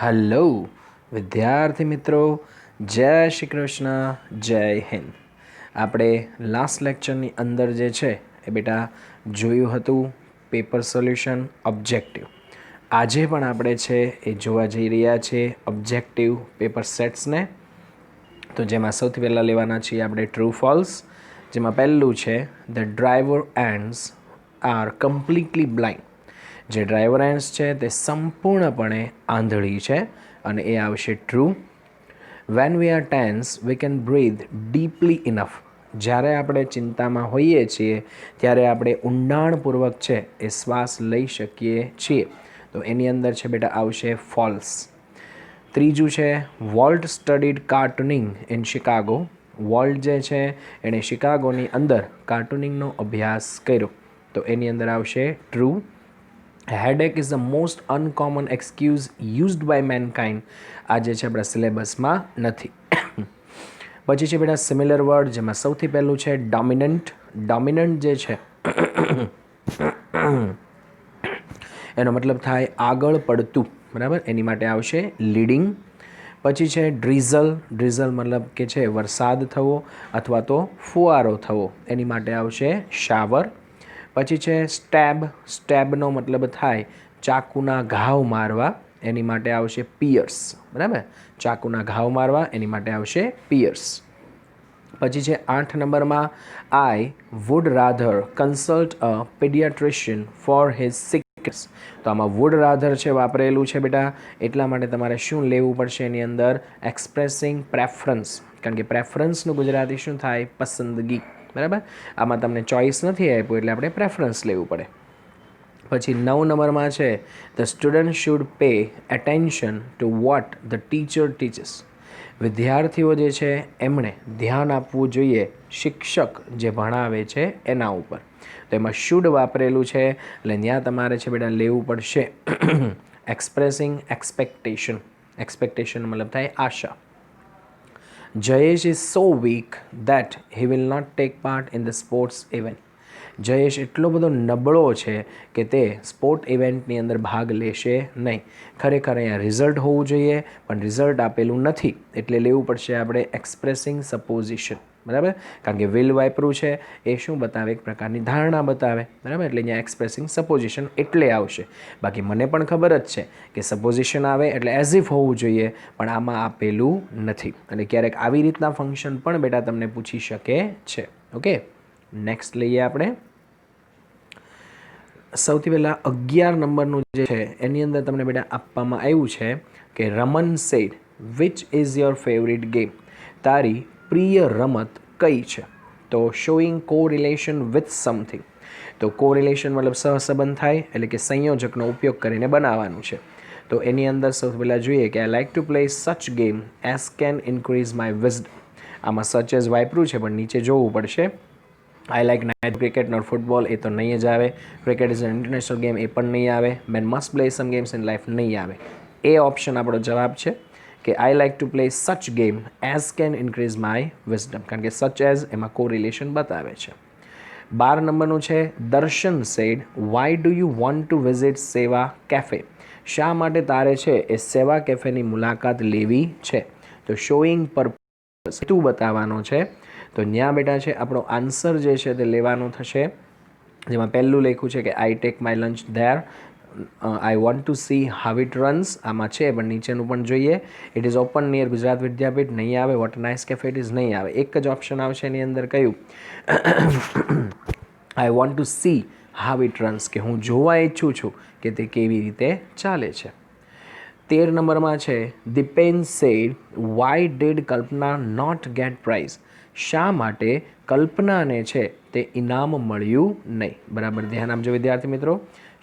Hello વિદ્યાર્થી મિત્રો, જય શ્રી કૃષ્ણ, જય હિન્દ. આપણે લાસ્ટ લેક્ચરની અંદર જે છે એ બેટા જોયું હતું પેપર સોલ્યુશન ઓબ્જેક્ટિવ. આજે પણ આપણે છે એ જોવા જઈ રહ્યા છીએ ઓબ્જેક્ટિવ પેપર સેટ્સને. તો જેમાં સૌથી પહેલાં લેવાના છીએ આપણે ટ્રુ ફોલ્સ, જેમાં પહેલું છે the driver ants are completely blind. જે ડ્રાઈવર એન્ડ્સ છે તે સંપૂર્ણપણે આંધળી છે અને એ આવશે true. When we are tense we can breathe deeply enough. જ્યારે આપણે ચિંતામાં હોઈએ છીએ ત્યારે આપણે ઊંડાણપૂર્વક છે એ શ્વાસ લઈ શકીએ છીએ. તો એની અંદર છે બેટા આવશે ફોલ્સ. ત્રીજું છે Walt studied cartooning in Chicago. Walt જે છે એણે શિકાગોની અંદર કાર્ટૂનિંગનો અભ્યાસ કર્યો. તો એની અંદર આવશે true. Headache is the most uncommon excuse used by mankind. આ જે છે આપણા સિલેબસમાં નથી. પછી છે બેટા સિમિલર વર્ડ, જેમાં સૌથી પહેલું છે ડોમિનન્ટ. ડોમિનન્ટ જે છે એનો મતલબ થાય આગળ પડતું, બરાબર. એની માટે આવશે લીડિંગ. પછી છે ડ્રીઝલ. ડ્રીઝલ મતલબ કે છે વરસાદ થવો અથવા તો ફુવારો થવો. એની માટે આવશે શાવર. પછી છે સ્ટેબ. સ્ટેબનો મતલબ થાય ચાકુના ઘાવ મારવા. એની માટે આવશે પિયર્સ, બરાબર. ચાકુના ઘાવ મારવા એની માટે આવશે પિયર્સ. પછી છે 8 નંબરમાં I would rather consult a paediatrician for his sickness. તો આમાં વુડ રાધર છે વાપરેલું છે બેટા, એટલા માટે તમારે શું લેવું પડશે એની અંદર? Expressing preference. કારણ કે પ્રેફરન્સનું ગુજરાતી શું થાય? પસંદગી, બરાબર. આમાં તમને ચોઇસ નથી આપ્યું એટલે આપણે પ્રેફરન્સ લેવું પડે. પછી 9 નંબરમાં છે the student should pay attention to what the teacher teaches. વિદ્યાર્થીઓ જે છે એમણે ધ્યાન આપવું જોઈએ શિક્ષક જે ભણાવે છે એના ઉપર. તો એમાં શુડ વાપરેલું છે એટલે ત્યાં તમારે છે બેટા લેવું પડશે એક્સપ્રેસિંગ એક્સપેક્ટેશન. એક્સપેક્ટેશન મતલબ થાય આશા. Jayesh is so weak that he will not take part in the sports event. Jayesh એટલો બધો નબળો છે કે તે સ્પોર્ટ ઇવેન્ટની અંદર ભાગ લેશે નહીં. ખરેખર અહીંયા રિઝલ્ટ હોવું જોઈએ પણ રિઝલ્ટ આપેલું નથી એટલે લેવું પડશે આપણે એક્સપ્રેસિંગ સપોઝિશન, બરાબર. કારણ કે વિલ વાપર્યું છે એ શું બતાવે? એક પ્રકારની ધારણા બતાવે, બરાબર. એટલે અહીંયા એક્સપ્રેસિંગ સપોઝિશન એટલે આવશે. બાકી મને પણ ખબર જ છે કે સપોઝિશન આવે એટલે એઝ ઇફ હોવું જોઈએ પણ આમાં આપેલું નથી. અને ક્યારેક આવી રીતના ફંક્શન પણ બેટા તમને પૂછી શકે છે. ઓકે, નેક્સ્ટ લઈએ આપણે. સૌથી પહેલાં 11 નંબરનું જે છે એની અંદર તમને બેટા આપવામાં આવ્યું છે કે Raman said which is your favourite game. તારી પ્રિય રમત કઈ છે? તો શોઈંગ કો રિલેશન વિથ સમથિંગ. તો કો રિલેશન મતલબ સહસંબંધ થાય એટલે કે સંયોજકનો ઉપયોગ કરીને બનાવવાનું છે. તો એની અંદર સૌથી પહેલાં જોઈએ કે I like to play such game as can increase my wisdom. આમાં સચ એઝ વાપર્યું છે પણ નીચે જોવું પડશે. I like night cricket not football, એ તો નહીં જ આવે. Cricket is an international game, એ પણ નહીં આવે. Man must play some games in life, નહીં આવે. એ ઓપ્શન આપણો જવાબ છે કે I like to play such game as can increase my wisdom. કારણ કે સચ એઝ એમાં કો રિલેશન બતાવે છે. 12 નંબરનું છે Darshan said why do you want to visit Seva cafe. શા માટે તારે છે એ સેવા કેફેની મુલાકાત લેવી છે? તો શોઈંગ પર્પઝ તું બતાવવાનો છે. તો ત્યાં બેટા છે આપણો આન્સર જે છે તે લેવાનું થશે. જેમાં પહેલું લખ્યું છે કે I take my lunch there. I want to see how it runs. આમાં છે પણ નીચેનું પણ જોઈએ. It is open near Gujarat Vidyapith, નહીં આવે. What nice cafe it is, નહીં આવે. એક જ ઓપ્શન આવશે એની અંદર કયું? I want to see how it runs, કે હું જોવા ઈચ્છું છું કે તે કેવી રીતે ચાલે છે. 13 નંબરમાં છે Dipen said why did Kalpana not get prize. શા માટે કલ્પનાને છે તે ઇનામ મળ્યું નહીં? બરાબર ધ્યાન આપજો વિદ્યાર્થી મિત્રો.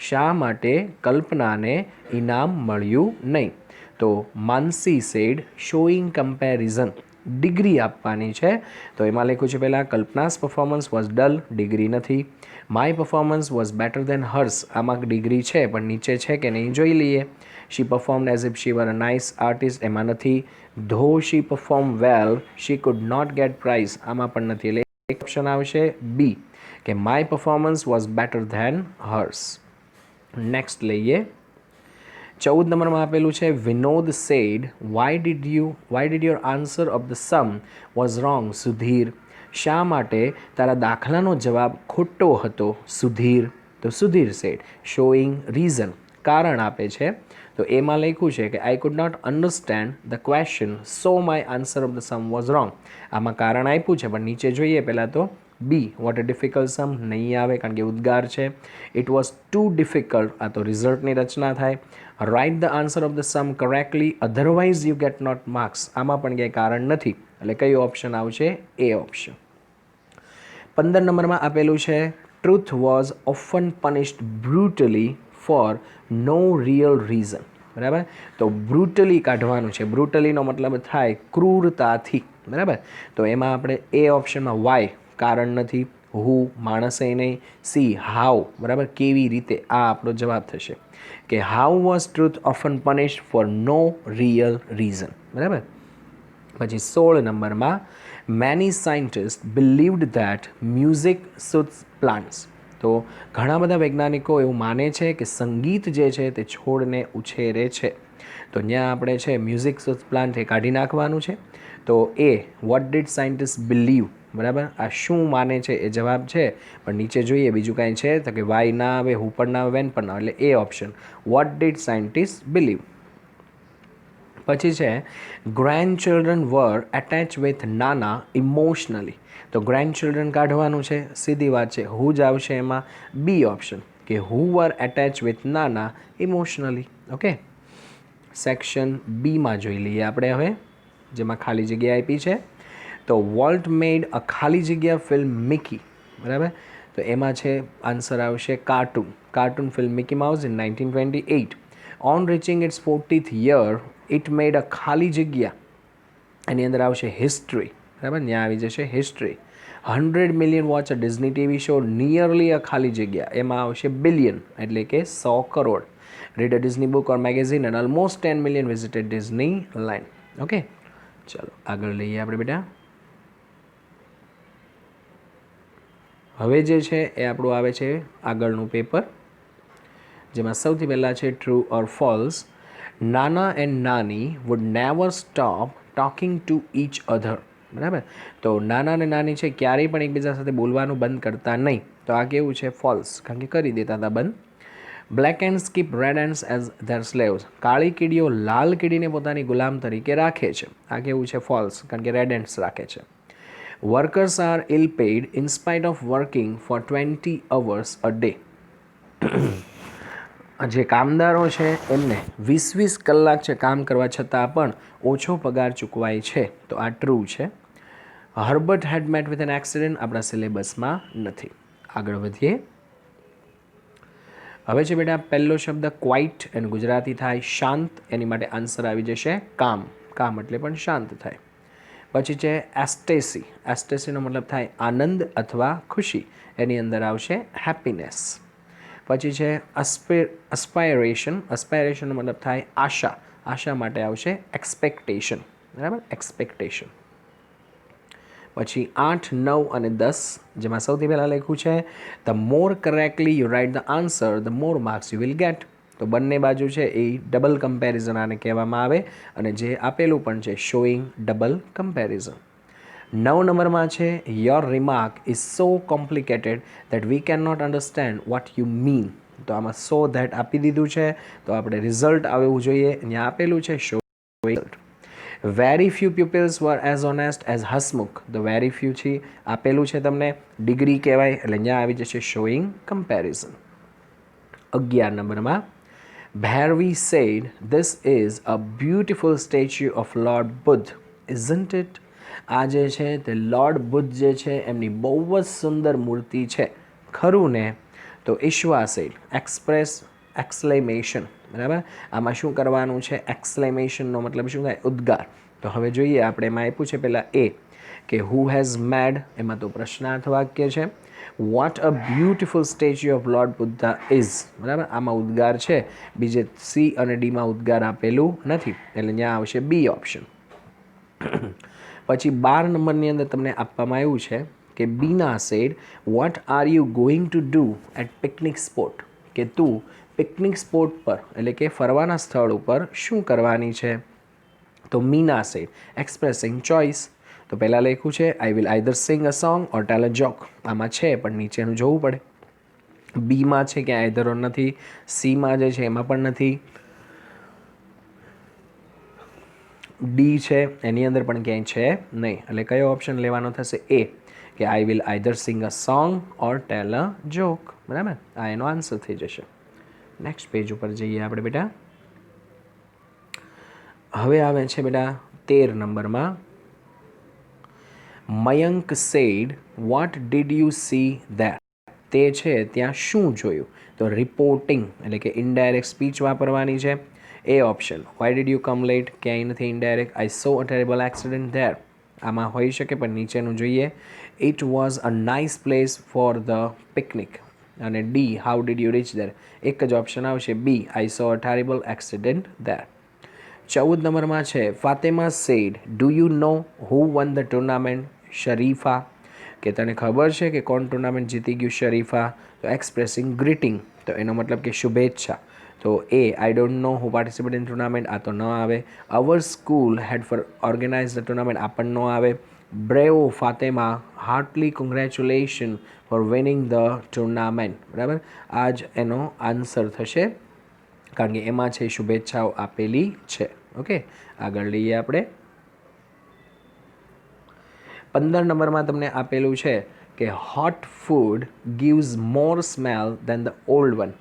શા માટે કલ્પનાને ઇનામ મળ્યું નહીં? તો Mansi said showing comparison. Degree આપવાની છે તો એમાં લખ્યું છે પહેલાં Kalpana's performance was dull, degree નથી. My performance was better than hers, આમાં ડિગ્રી છે પણ નીચે છે કે નહીં જોઈ લઈએ. She performed as if she were a nice artist, એમાં નથી. Though she perform well she could not get prize, આમાં પણ નથી. એટલે એક ઓપ્શન આવશે બી કે my performance was better than hers. Next લઈએ. 14 નંબરમાં આપેલું છે Vinod said why did your answer of the sum was wrong Sudhir, શા માટે તારા દાખલાનો જવાબ ખોટો હતો સુધીર? તો સુધીર સેડ શોઈંગ રીઝન, કારણ આપે છે. તો એમાં લખ્યું છે કે I could not understand the question so my answer of the sum was wrong. આમાં કારણ આપ્યું છે પણ નીચે જોઈએ પહેલાં તો બી વોટ અ ડિફિકલ્ટ સમ નહીં આવે કારણ કે ઉદ્ગાર છે. ઇટ વોઝ ટુ ડિફિકલ્ટ, આ તો રિઝલ્ટની રચના થાય. Write the answer of the sum correctly otherwise you get not marks, આમાં પણ ક્યાંય કારણ નથી એટલે કયો ઓપ્શન આવશે? એ ઓપ્શન. 15 નંબરમાં આપેલું છે truth was often punished brutally for no real reason. બરાબર, તો બ્રુટલી કાઢવાનું છે. બ્રુટલીનો મતલબ થાય ક્રૂરતાથી. બરાબર, તો એમાં આપણે એ ઓપ્શનમાં વાય કારણ નથી, હુ માણસે નહીં, સી હાઉ બરાબર કેવી રીતે, આ આપણો જવાબ થશે કે how was truth often punished for no real reason. બરાબર. પછી 16 નંબરમાં many scientist believed that music suits plants. તો ઘણા બધા વૈજ્ઞાનિકો એવું માને છે કે સંગીત જે છે તે છોડને ઉછેરે છે. તો ત્યાં આપણે છે મ્યુઝિક સુટ્સ પ્લાન્ટ એ કાઢી નાખવાનું છે. તો એ વોટ ડીડ સાયન્ટિસ્ટ બિલીવ, બરાબર, આ શું માને છે એ જવાબ છે. પણ નીચે જોઈએ બીજું કાંઈ છે તો કે વાય ના આવે, હુ પણ ના આવે, વેન પણ ના આવે, એટલે એ option what did scientist believe. પછી છે grand children were attach with નાના ઇમોશનલી. તો ગ્રેન્ડ ચિલ્ડ્રન કાઢવાનું છે, સીધી વાત છે, હુ જ આવશે એમાં બી ઓપ્શન કે હુ વર એટેચ વિથ નાના ઇમોશનલી. ઓકે, સેક્શન બીમાં જોઈ લઈએ આપણે હવે, જેમાં ખાલી જગ્યા આપી છે. તો વોલ્ટ મેડ અ ખાલી જગ્યા ફિલ્મ મિકી. બરાબર, તો એમાં છે આન્સર આવશે cartoon film Mickey Mouse in 1928. On reaching its 40th year it made a ખાલી જગ્યા, એની અંદર આવશે હિસ્ટ્રી. બરાબર, ત્યાં આવી જશે history. 100 million watch a Disney TV show nearly a ખાલી જગ્યા, એમાં આવશે બિલિયન એટલે કે 100 crore. Read a Disney book or magazine and almost 10 million visited Disneyland. Okay, ચાલો આગળ લઈએ આપણે બેટા. હવે જે છે એ આપણું આવે છે આગળનું પેપર, જેમાં સૌથી પહેલાં છે true or false. Nana and Nani would never stop talking to each other. બરાબર, તો નાના અને નાની છે ક્યારેય પણ એકબીજા સાથે બોલવાનું બંધ કરતા નહીં. તો આ કેવું છે? ફોલ્સ, કારણ કે કરી દેતા હતા બંધ. Black ants keep red ants as their slaves. કાળી કીડીઓ લાલ કીડીને પોતાની ગુલામ તરીકે રાખે છે. આ કેવું છે? ફોલ્સ, કારણ કે રેડ એન્ડ્સ રાખે છે. Workers are ill paid in spite of working for 20 hours a day. જે કામદારો છે એમને 20 કલાક છે કામ કરવા છતાં પણ ઓછો પગાર ચૂકવાય છે. તો આ ટ્રુ છે. Herbert had met with an accident આપણા સિલેબસમાં નથી. આગળ વધીએ. હવે છે બેટા પહેલો શબ્દ ક્વાઇટ, એનું ગુજરાતી થાય શાંત, એની માટે આન્સર આવી જશે કામ. કામ એટલે પણ શાંત થાય. પછી છે એસ્ટેસી. એસ્ટેસીનો મતલબ થાય આનંદ અથવા ખુશી, એની અંદર આવશે હેપીનેસ. પછી છે અસ્પાયરેશન. અસ્પાયરેશનનો મતલબ થાય આશા, આશા માટે આવશે એક્સપેક્ટેશન. બરાબર, એક્સપેક્ટેશન. પછી 8, 9 અને 10, જેમાં સૌથી પહેલાં લખ્યું છે the more correctly you write the answer the more marks you will get. તો બંને બાજુ છે એ ડબલ કમ્પેરિઝન આને કહેવામાં આવે, અને જે આપેલું પણ છે શોઈંગ ડબલ કમ્પેરિઝન. 9 નંબરમાં છે your remark is so complicated that we can not understand what you mean. તો આમાં સો ધેટ આપી દીધું છે, તો આપણે રિઝલ્ટ આવવું જોઈએ. અહીંયા આપેલું છે show result. Very few peoples were as honest as Hasmukh. તો વેરી ફ્યુ છે આપેલું છે તમને, ડિગ્રી કહેવાય એટલે અહીંયા આવી જશે શોઈંગ કમ્પેરિઝન. 11 નંબરમાં Bhairavi said this is a beautiful statue of lord Buddha isn't it. આ જે છે તે લોર્ડ બુદ્ધ જે છે એમની બહુ જ સુંદર મૂર્તિ છે, ખરું ને? તો ઈશ્વા સેડ એક્સપ્રેસ એક્સલેમેશન. બરાબર, આમાં શું કરવાનું છે? એક્સલેમેશનનો મતલબ શું થાય? ઉદ્ગાર. તો હવે જોઈએ આપણે એમાં આપ્યું છે પહેલાં એ કે હુ હેઝ મેડ, એમાં તો પ્રશ્નાર્થ વાક્ય છે. What a beautiful statue of lord Buddha is. બરાબર, આમાં ઉદ્ગાર છે, બીજે સી અને ડીમાં ઉદ્ગાર આપેલું નથી એટલે ત્યાં આવશે બી ઓપ્શન. પછી 12 નંબરની અંદર તમને આપવામાં આવ્યું છે કે Bina said what are you going to do at picnic spot. કે તું પિકનિક સ્પોટ પર એટલે કે ફરવાના સ્થળ ઉપર શું કરવાની છે? તો મીના સેડ એક્સપ્રેસિંગ ચોઇસ. તો પહેલાં લખ્યું છે I will either sing a song or tell a joke. આમાં છે પણ નીચેનું જોવું પડે. બીમાં છે કે આઈધર ઓર નથી. સીમાં જે છે એમાં પણ નથી. ડી છે એની અંદર પણ ક્યાંય છે નહીં. એટલે કયો ઓપ્શન લેવાનો થશે? એ, કે I will either sing a song or tell a joke. બરાબર, આ એનો આન્સર થઈ જશે. નેક્સ્ટ પેજ ઉપર જઈએ આપણે બેટા. હવે આવે છે બેટા 13 નંબરમાં. Mayank said what did you C that. તે છે ત્યાં શું જોયું? તો રિપોર્ટિંગ એટલે કે ઇનડાયરેક્ટ સ્પીચ વાપરવાની છે. એ option, why did you come late, ક્યાંય નથી indirect. I saw a terrible accident there, આમાં હોઈ શકે પણ નીચેનું જોઈએ. It was a nice place for the picnic. અને D, how did you reach there. એક જ ઓપ્શન આવશે B, I saw a terrible accident there. 14 નંબરમાં છે Fatema said do you know who won the tournament? Sharifa, કે તને ખબર છે કે કોણ ટુર્નામેન્ટ જીતી ગયું? શરીફા. તો એક્સપ્રેસિંગ ગ્રીટિંગ, તો એનો મતલબ કે શુભેચ્છા. તો એ, I don't know who participate in tournament, આ તો ન આવે. Our school head for organise the tournament, આ પણ ન આવે. Bravo Fatema, heartily congratulation for winning the tournament. બરાબર, આ જ એનો આન્સર થશે, કારણ કે એમાં છે શુભેચ્છાઓ આપેલી છે. ઓકે, આગળ લઈએ આપણે. 15 નંબરમાં તમને આપેલું છે કે hot food gives more smell than the old one,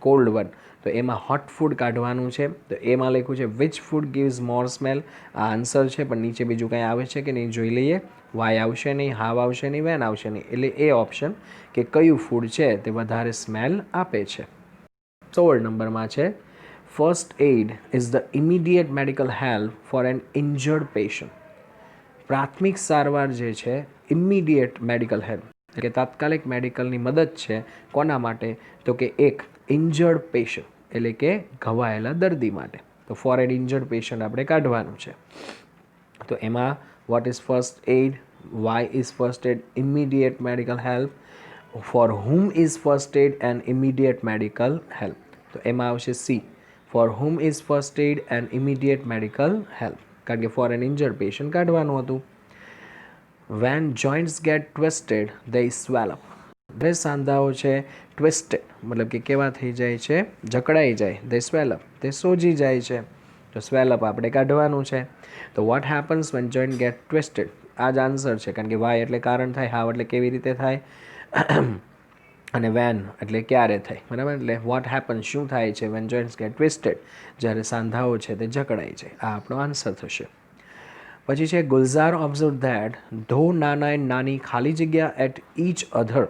cold one. તો એમાં હોટ ફૂડ કાઢવાનું છે. તો એમાં લખ્યું છે which food gives more smell. આ આન્સર છે, પણ નીચે બીજું કંઈ આવે છે કે નહીં જોઈ લઈએ. વાય આવશે નહીં, હાવ આવશે નહીં, વેન આવશે નહીં. એટલે એ ઓપ્શન કે કયું ફૂડ છે તે વધારે સ્મેલ આપે છે. 16 નંબરમાં છે first aid is the immediate medical help for an injured patient. પ્રાથમિક સારવાર જે છે ઇમિડિયેટ મેડિકલ હેલ્પ એટલે કે તાત્કાલિક મેડિકલની મદદ છે કોના માટે? તો કે એક ઇન્જર્ડ પેશન્ટ એટલે કે ઘવાયેલા દર્દી માટે. તો ફોર એન ઇન્જર્ડ પેશન્ટ આપણે કાઢવાનું છે. તો એમાં what is first aid, why is first aid immediate medical help, for whom is first aid and immediate medical help. તો એમાં આવશે C, for whom is first aid and immediate medical help, કારણ કે ફોર એન ઇન્જર્ડ પેશન્ટ કાઢવાનું હતું. When joints get twisted they swell up. બે સાંધાઓ છે ટ્વિસ્ટેડ મતલબ કે કેવા થઈ જાય છે? જકડાઈ જાય. દે સ્વેલ અપ, તે સોજી જાય છે. તો સ્વેલ અપ આપણે કાઢવાનું છે. તો what happens when joint get twisted, આ જ આન્સર છે, કારણ કે વાય એટલે કારણ થાય, હાવ એટલે કેવી રીતે થાય, અને વેન એટલે ક્યારે થાય. બરાબર, એટલે વોટ હેપન્સ શું થાય છે વેન જોઇન્ટ્સ ગેટ ટ્વિસ્ટેડ, જ્યારે સાંધાઓ છે તે જકડાઈ જાય. આ આપણો આન્સર થશે. પછી છે ગુલઝાર ઓબ્ઝર્વ ધેટ ધો નાના એન્ડ નાની ખાલી જગ્યા એટ ઈચ અધર.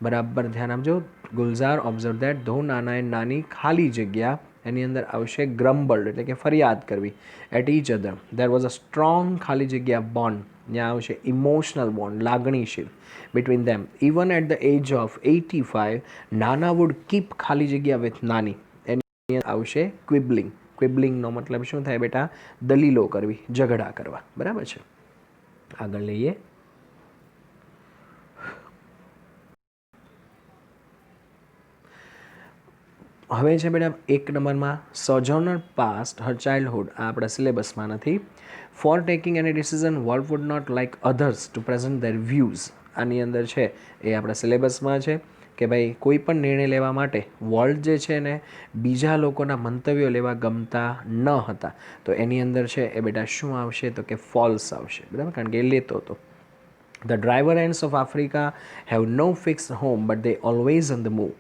બરાબર ધ્યાન આપજો. ગુલઝાર ઓબ્ઝર્વ ધેટ ધો નાના એન્ડ નાની ખાલી જગ્યા, એની અંદર આવશે ગ્રમ્બલ્ડ એટલે કે ફરિયાદ કરવી. At each other there was a strong ખાલી જગ્યા બોન્ડ, ત્યાં આવશે ઇમોશનલ બોન્ડ લાગણીશીલ between them. Even at the age of 85 Nana wood keep ખાલી જગ્યા વિથ નાની, એની આવશે ક્વિબલિંગ. ક્વિબલિંગનો મતલબ શું થાય બેટા? દલીલો કરવી, ઝઘડા કરવા. બરાબર છે, આગળ લઈએ. હવે છે બેટા 1 નંબરમાં સોજોર્નર પાસ્ટ હર ચાઇલ્ડહુડ, આ આપણા સિલેબસમાં નથી. For taking any decision Walt would not like others to present their views, આની અંદર છે એ આપણા સિલેબસમાં છે કે ભાઈ કોઈ પણ નિર્ણય લેવા માટે વોલ્ટ જે છે ને બીજા લોકોના મંતવ્યો લેવા ગમતા ન હતા. તો એની અંદર છે એ બેટા શું આવશે? તો કે ફોલ્સ આવશે. બરાબર, કારણ કે એ લેતો હતો. The driver ants of Africa have no fix home but they always on the move.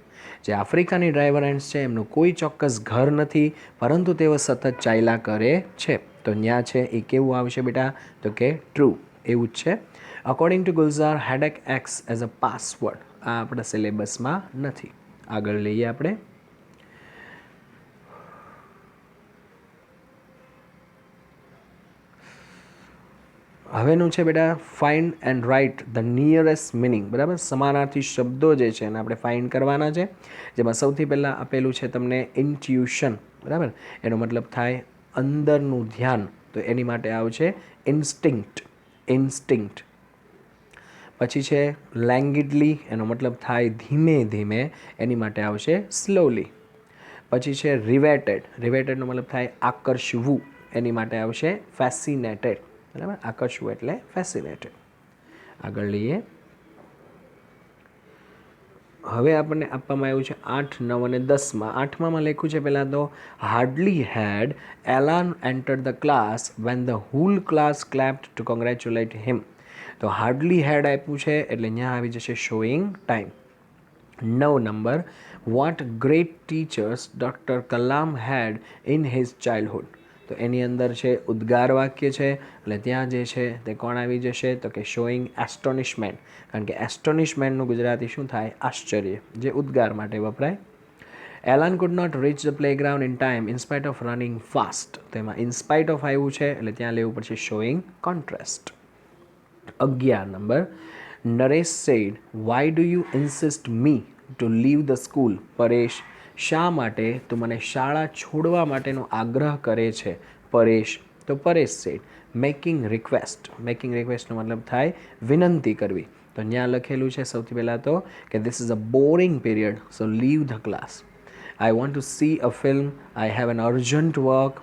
જે આફ્રિકાની ડ્રાઈવર એન્ડ્સ છે એમનું કોઈ ચોક્કસ ઘર નથી, પરંતુ તેઓ સતત ચાલ્યા કરે છે. તો ત્યાં છે એ કેવું આવશે બેટા? તો કે ટ્રુ, એવું જ છે. According to Gulzar headache x as a password, આ આપણા સિલેબસમાં નથી. આગળ લઈએ આપણે. હવેનું છે બેટા find and write the nearest meaning. બરાબર, સમાનાર્થી શબ્દો જે છે એને આપણે ફાઇન્ડ કરવાના છે. જેમાં સૌથી પહેલાં આપેલું છે તમને ઇન્ટ્યુશન. બરાબર, એનો મતલબ થાય અંદરનું ધ્યાન. તો એની માટે આવશે ઇન્સ્ટિંક્ટ. ઇન્સ્ટિંક્ટ. પછી છે લેંગિડલી, એનો મતલબ થાય ધીમે ધીમે, એની માટે આવશે સ્લોલી. પછી છે રિવેટેડ, રિવેટેડનો મતલબ થાય આકર્ષવું, એની માટે આવશે ફેસિનેટેડ. બરાબર, આકર્ષવું એટલે ફેસિનેટેડ. આગળ લઈએ. હવે આપણને આપવામાં આવ્યું છે 8, 9 અને 10માં. 8માં લખ્યું છે પહેલાં તો hardly had Alan entered the class when the whole class clapped to congratulate him. તો હાર્ડલી હેડ આપ્યું છે એટલે અહીંયા આવી જશે શોઈંગ ટાઈમ. 9 નંબર, what great teachers doctor Kalam had in his childhood. તો એની અંદર છે ઉદ્ગાર વાક્ય છે એટલે ત્યાં જે છે તે કોણ આવી જશે તો કે શોઈંગ એસ્ટોનિશમેન્ટ. કારણ કે એસ્ટોનિશમેન્ટનું ગુજરાતી શું થાય? આશ્ચર્ય, જે ઉદ્ગાર માટે વપરાય. Alan could not reach the playground in time in spite of running fast. તો એમાં ઇન સ્પાઇટ ઓફ આવ્યું છે એટલે ત્યાં લેવું પડશે શોઈંગ કોન્ટ્રાસ્ટ. 11 નંબર, Naresh said why do you insist me to leave the school. Paresh, શા માટે તું મને શાળા છોડવા માટેનો આગ્રહ કરે છે પરેશ? તો Paresh said making request. Making રિક્વેસ્ટનો મતલબ થાય વિનંતી કરવી. તો ત્યાં લખેલું છે સૌથી પહેલાં તો કે this is a boring period so leave the class. I want to see a film, I have an urgent work,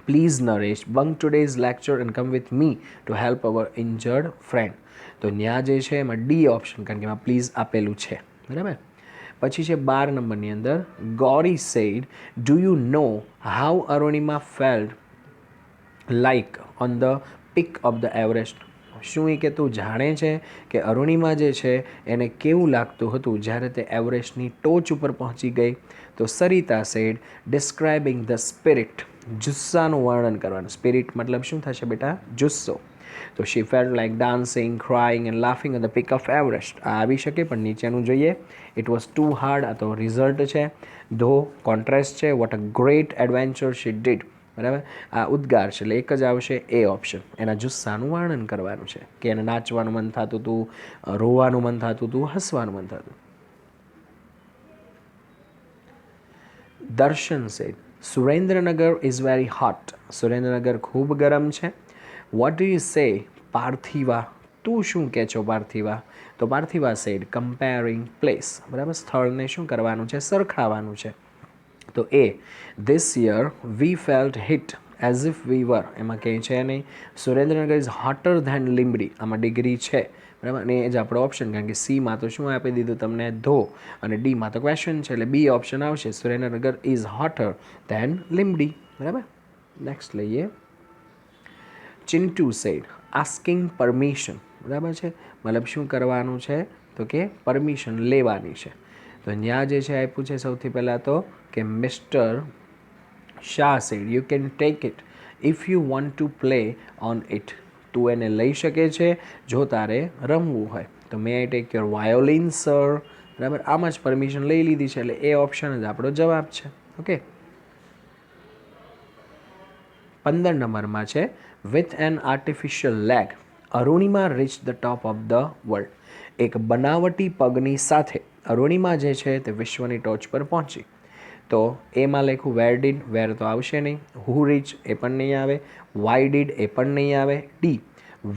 please Naresh bunk today's lecture and come with me to help our injured friend. તો ત્યાં જે છે એમાં D option, કારણ કે એમાં please આપેલું છે. બરાબર. પછી છે 12 નંબરની અંદર Gauri said do you know how Arunima felt like on the peak of the Everest. શું એ કે તું જાણે છે કે અરુણિમા જે છે એને કેવું લાગતું હતું જ્યારે તે એવરેસ્ટની ટોચ ઉપર પહોંચી ગઈ? તો Sarita said describing the spirit. જુસ્સાનું વર્ણન કરવાનું. સ્પિરિટ મતલબ શું થશે બેટા? જુસ્સો. તો she felt like dancing, crying and laughing on the peak of Everest. આ આવી શકે પણ નીચેનું જોઈએ. ઇટ વોઝ ટુ હાર્ડ, આ તો રિઝલ્ટ છે. ધો કોન્ટ્રાસ્ટ છે. What a great adventure she did. બરાબર, આ ઉદ્ગાર છે એટલે એક જ આવશે એ ઓપ્શન. એના જુસ્સાનું વર્ણન કરવાનું છે કે એને નાચવાનું મન થતું હતું, રોવાનું મન થતું હતું, હસવાનું મન થતું. Darshan said Surendranagar is very hot. Surendranagar ખૂબ ગરમ છે. What do you say પાર્થિવા. તું શું કહે છો પાર્થિવા? તો પાર્થિવા સેડ કમ્પેરિંગ પ્લેસ. બરાબર, સ્થળને શું કરવાનું છે? સરખાવવાનું છે. તો એ this year we felt heat as if we were. એમાં કંઈ છે નહીં. Surendranagar is hotter than Limbdi. આમાં ડિગ્રી છે. બરાબર, અને એ જ આપણો ઓપ્શન, કારણ કે સીમાં તો શું આપી દીધું તમને? ધો, અને ડીમાં તો ક્વેશ્ચન છે એટલે બી ઓપ્શન આવશે. Surendranagar is hotter than Limbdi. બરાબર. નેક્સ્ટ લઈએ. Chintu said asking permission. બરાબર છે, મતલબ શું કરવાનું છે તો કે પરમિશન લેવાની છે. તો ત્યાં જે છે આપ્યું છે સૌથી પહેલાં તો કે mister Shah said you can take it if you want to play on it. તું એને લઈ શકે છે જો તારે રમવું હોય. તો may I take your violin sir. બરાબર, આમાં જ પરમિશન લઈ લીધી છે એટલે એ ઓપ્શન જ આપણો જવાબ છે. ઓકે. 15 નંબરમાં છે with an artificial leg Arunima reach the top of the world. એક બનાવટી પગની સાથે અરુણિમા જે છે તે વિશ્વની ટોચ પર પહોંચી. તો એમાં લખ્યું વેર ડીડ. વેર તો આવશે નહીં. હુ રીચ એ પણ નહીં આવે. વાય ડીડ એ પણ નહીં આવે. D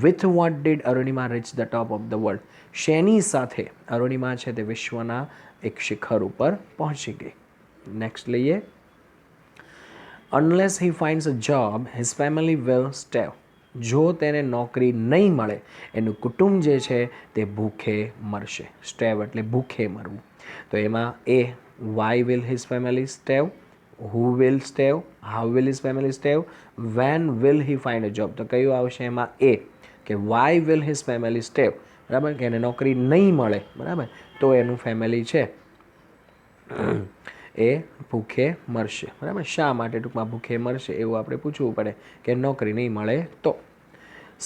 with what did Arunima reach the top of the world. શેની સાથે અરુણિમા છે તે વિશ્વના એક શિખર ઉપર પહોંચી ગઈ. નેક્સ્ટ લઈએ. Unless he finds a job his family will starve. જો તેને નોકરી નહીં મળે એનું કુટુંબ જે છે તે ભૂખે મરશે. સ્ટેવ એટલે ભૂખે મરવું. તો એમાં એ why will his family starve, who will starve, how will his family starve, when will he find a job. તો કયું આવશે એમાં? એ કે why will his family starve. બરાબર, કે એને નોકરી નહીં મળે. બરાબર, તો એનું ફેમિલી છે એ ભૂખે મરશે. બરાબર, શા માટે ટૂંકમાં ભૂખે મરશે એવું આપણે પૂછવું પડે કે નોકરી નહીં મળે તો.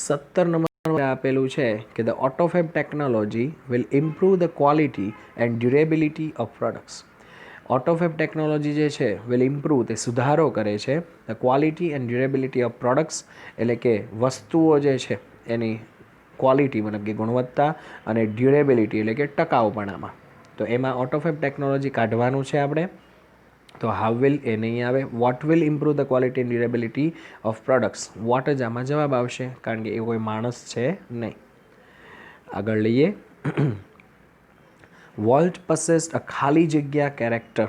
17 નંબર આપેલું છે કે the autofab technology will improve the quality and durability of products. Autofab technology જે છે વિલ ઇમ્પ્રૂવ, તે સુધારો કરે છે the quality and durability of products, એટલે કે વસ્તુઓ જે છે એની ક્વોલિટી મતલબ કે ગુણવત્તા અને ડ્યુરેબિલિટી એટલે કે ટકાઉપણામાં. તો એમાં ઓટોફેબ ટેકનોલોજી કાઢવાનું છે આપણે. તો હાઉ વિલ એ નહીં આવે. What will improve the quality and durability of products. વોટ જ આમાં જવાબ આવશે કારણ કે એ કોઈ માણસ છે નહીં. આગળ લઈએ. વોલ્ટ possessed a ખાલી જગ્યા કેરેક્ટર.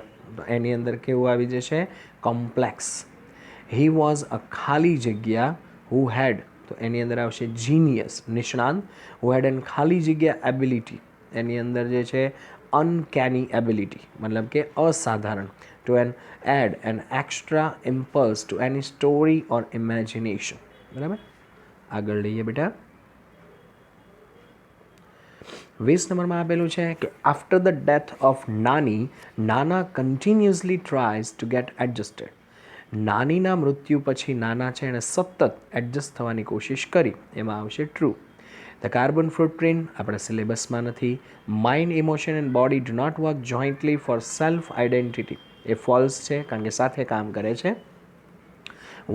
એની અંદર કેવું આવી જશે? કોમ્પ્લેક્સ. હી વોઝ અ ખાલી જગ્યા હુ હેડ, તો એની અંદર આવશે જીનિયસ, નિષ્ણાંત. હુ હેડ એન ખાલી જગ્યા એબિલિટી, એની અંદર જે છે અનકેની એબિલિટી, મતલબ કે અસાધારણ. To an add an extra impulse to any story or imagination. બરાબર, આગળ લઈએ બેટા. 20 નંબરમાં આપેલું છે કે આફ્ટર ધ ડેથ ઓફ નાની, નાના કન્ટિન્યુઅસલી ટ્રાયઝ ટુ ગેટ એડજસ્ટેડ. નાનીના મૃત્યુ પછી નાના છે એણે સતત એડજસ્ટ થવાની કોશિશ કરી, એમાં આવશે ટ્રુ. ધ કાર્બન ફૂટપ્રિન્ટ આપણા સિલેબસમાં નથી. Mind, emotion and body do not work jointly for self identity, એ ફોલ્સ છે કારણ કે સાથે કામ કરે છે.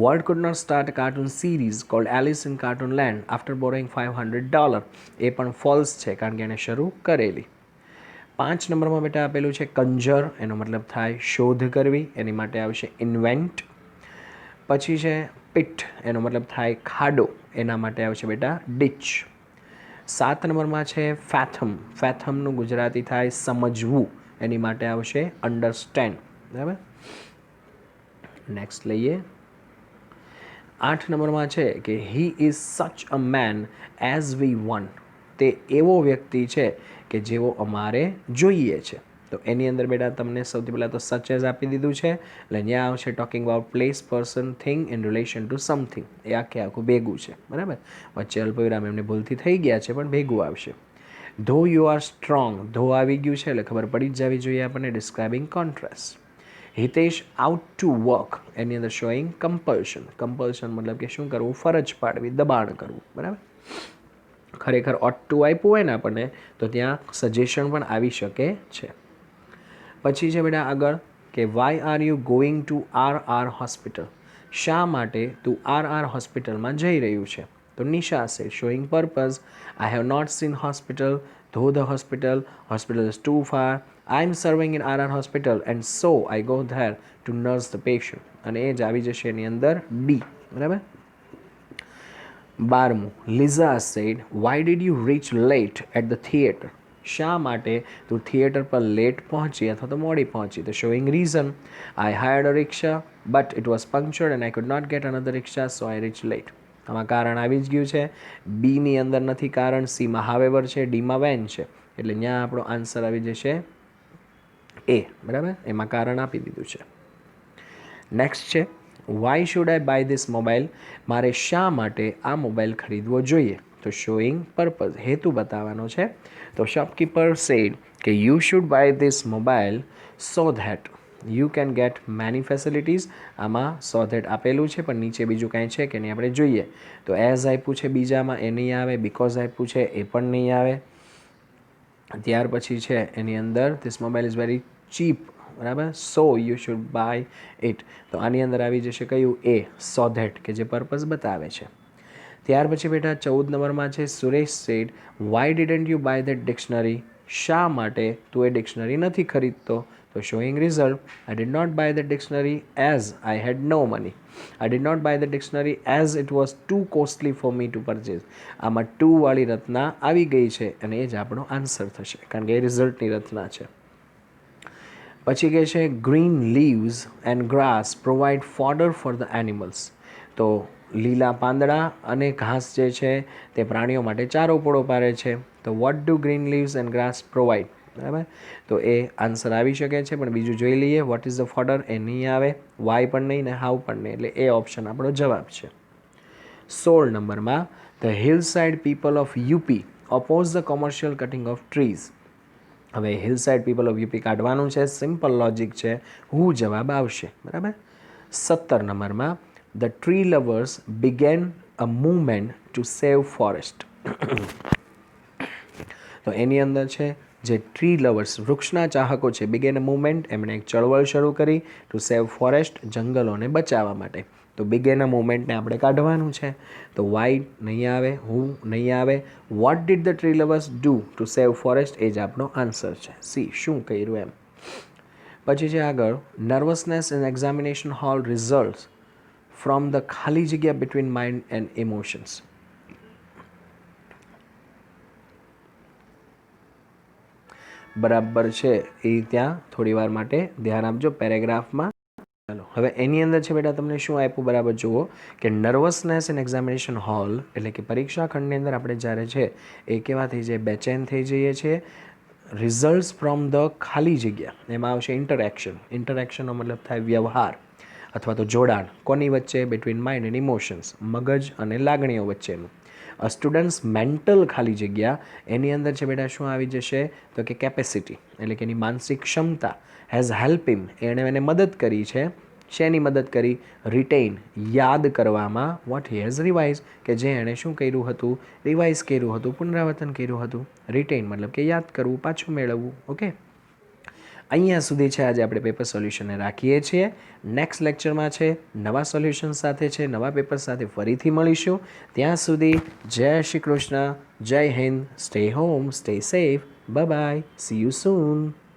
Walt could not start a cartoon series called Alice in Cartoon Land after borrowing $500. એ પણ ફોલ્સ છે કારણ કે એણે શરૂ કરેલી. 5 નંબરમાં બેટા આપેલું છે કંજર, એનો મતલબ થાય શોધ કરવી, એની માટે આવશે ઇન્વેન્ટ. પછી છે પિટ, એનો મતલબ થાય ખાડો, એના માટે આવશે બેટા ડિચ. 7 નંબરમાં છે ફેથમ, ફેથમનું ગુજરાતી થાય સમજવું, એની માટે આવશે અન્ડરસ્ટેન્ડ. બરાબર, નેક્સ્ટ લઈએ. 8 નંબરમાં છે કે he is such a man as we want, તે એવો વ્યક્તિ છે કે જેવો અમારે જોઈએ છે. તો એની અંદર બેટા તમને સૌથી પહેલાં તો સચ એઝ આપી દીધું છે, એટલે અહીંયા આવશે talking about place, person, thing in relation to something. એ આખું ભેગું છે. બરાબર, વચ્ચે અલ્પવિરામ એમને ભૂલથી થઈ ગયા છે પણ ભેગું આવશે. ધો યુ આર સ્ટ્રોંગ, ધો આવી ગયું છે એટલે ખબર પડી જ જવી જોઈએ આપણને, describing contrast. Hitesh out to work, એની અંદર શોઈંગ કમ્પલ્શન. કમ્પલ્શન મતલબ કે શું કરવું? ફરજ પાડવી, દબાણ કરવું. બરાબર, ખરેખર ઓટ ટુ આપ્યું હોય ને આપણને તો ત્યાં સજેશન પણ આવી શકે છે. પછી છે બેટા આગળ કે why are you going to our hospital, શા માટે તું આર હોસ્પિટલમાં જઈ રહ્યું છે? તો નિશા છે showing purpose. I have not seen hospital, though the hospital is too far. I am serving in our hospital and so I go there to nurse the patient. અને એ જ આવી જશે એની અંદર ડી. બરાબર. 12મું, Liza said why did you reach late at the theatre, શા માટે તું થિયેટર પર લેટ પહોંચી અથવા તો મોડી પહોંચી? તો showing reason. I hired a rickshaw but it was punctured and I could not get another rickshaw so I reach late. આમાં કારણ આવી જ ગયું છે. બીની અંદર નથી કારણ, સીમાં હાવેવર છે, ડીમાં વેન છે, એટલે ત્યાં આપણો આન્સર આવી જશે એ. બરાબર, એમાં કારણ આપી દીધું છે. નેક્સ્ટ છે why should I buy this mobile, મારે શા માટે આ મોબાઈલ ખરીદવો જોઈએ? તો શોઈંગ પર્પઝ, હેતુ બતાવવાનો છે. તો શોપકીપર સેડ કે you should buy this mobile so that you can get many facilities. આમાં સો ધેટ આપેલું છે પણ નીચે બીજું કાંઈ છે કે નહીં આપણે જોઈએ. તો એઝ આપ્યું છે બીજામાં એ નહીં આવે, બિકોઝ આપ્યું છે એ પણ નહીં આવે. ત્યાર પછી છે એની અંદર this mobile is very cheap. બરાબર, so you should buy it. તો આની અંદર આવી જશે કયું? એ, સો ધેટ, કે જે પર્પઝ બતાવે છે. ત્યાર પછી બેટા 14 નંબરમાં છે Suresh said why didn't you buy that dictionary, શા માટે તું એ ડિક્શનરી નથી ખરીદતો? તો showing result. I did not buy the dictionary as I had no money. I did not buy the dictionary as it was too costly for me to purchase. આમાં too વાળી રચના આવી ગઈ છે અને એ જ આપણો આન્સર થશે કારણ કે એ રિઝલ્ટની રચના છે. પછી કહે છે green leaves and grass provide fodder for the animals. તો લીલા પાંદડા અને ઘાસ જે છે તે પ્રાણીઓ માટે ચારો પૂરો પાડે છે. તો what do green leaves and grass provide? બરાબર, તો એ આન્સર આવી શકે છે પણ બીજું જોઈ લઈએ. What is the fodder? એ નહીં આવે, વાય પણ નહીં ને હાવ પણ નહીં, એટલે એ ઓપ્શન આપણો જવાબ છે. 16 નંબરમાં the hill side people of UP oppose the commercial cutting of trees. હવે hill side people of UP કાઢવાનું છે, સિમ્પલ લોજિક છે, હું જવાબ આવશે. બરાબર. 17 નંબરમાં the tree lovers began a movement two save forest. તો એની અંદર છે જે ટ્રી લવર્સ વૃક્ષના ચાહકો છે, બિગેન અ મૂવમેન્ટ, એમણે એક ચળવળ શરૂ કરી ટુ સેવ ફોરેસ્ટ, જંગલોને બચાવવા માટે. તો બિગેન અ મૂવમેન્ટને આપણે કાઢવાનું છે. તો વાય નહીં આવે, હું નહીં આવે. What did the tree lovers do to save forest? એ જ આપણો આન્સર છે. સી, શું કર્યું એમ. પછી છે આગળ nervousness in examination hall result from the ખાલી જગ્યા બિટવીન માઇન્ડ એન્ડ ઇમોશન્સ. બરાબર છે એ ત્યાં થોડી વાર માટે ધ્યાન આપજો પેરેગ્રાફમાં. ચાલો હવે એની અંદર છે બેટા તમને શું આપ્યું બરાબર જુઓ કે નર્વસનેસ ઇન એક્ઝામિનેશન હોલ એટલે કે પરીક્ષા ખંડની અંદર આપણે જ્યારે છે એ કેવા થઈ જાય બેચેન થઈ જઈએ છીએ. રિઝલ્ટ્સ ફ્રોમ ધ ખાલી જગ્યા એમાં આવશે ઇન્ટરેક્શનનો મતલબ થાય વ્યવહાર અથવા તો જોડાણ કોની વચ્ચે બિટવીન માઇન્ડ એન્ડ ઇમોશન્સ મગજ અને લાગણીઓ વચ્ચેનું. સ્ટુડન્ટ્સ મેન્ટલ ખાલી જગ્યા એની અંદર છે બેટા શું આવી જશે તો કે કેપેસિટી એટલે કે એની માનસિક ક્ષમતા હેઝ હેલ્પ હિમ એણે એને મદદ કરી છે. શેની મદદ કરી રિટેઇન યાદ કરવામાં વોટ હી હેઝ રિવાઇઝ કે જે એણે શું કર્યું હતું રિવાઇઝ કર્યું હતું પુનરાવર્તન કર્યું હતું. રિટેઇન મતલબ કે યાદ કરવું પાછું મેળવવું. ઓકે અહીંયા સુધી છે આજે આપણે પેપર સોલ્યુશનને રાખીએ છીએ. નેક્સ્ટ લેક્ચરમાં છે નવા સોલ્યુશન સાથે છે નવા પેપર સાથે ફરીથી મળીશું. ત્યાં સુધી જય શ્રી કૃષ્ણ, જય Hind, stay home, stay safe, bye bye, C you soon.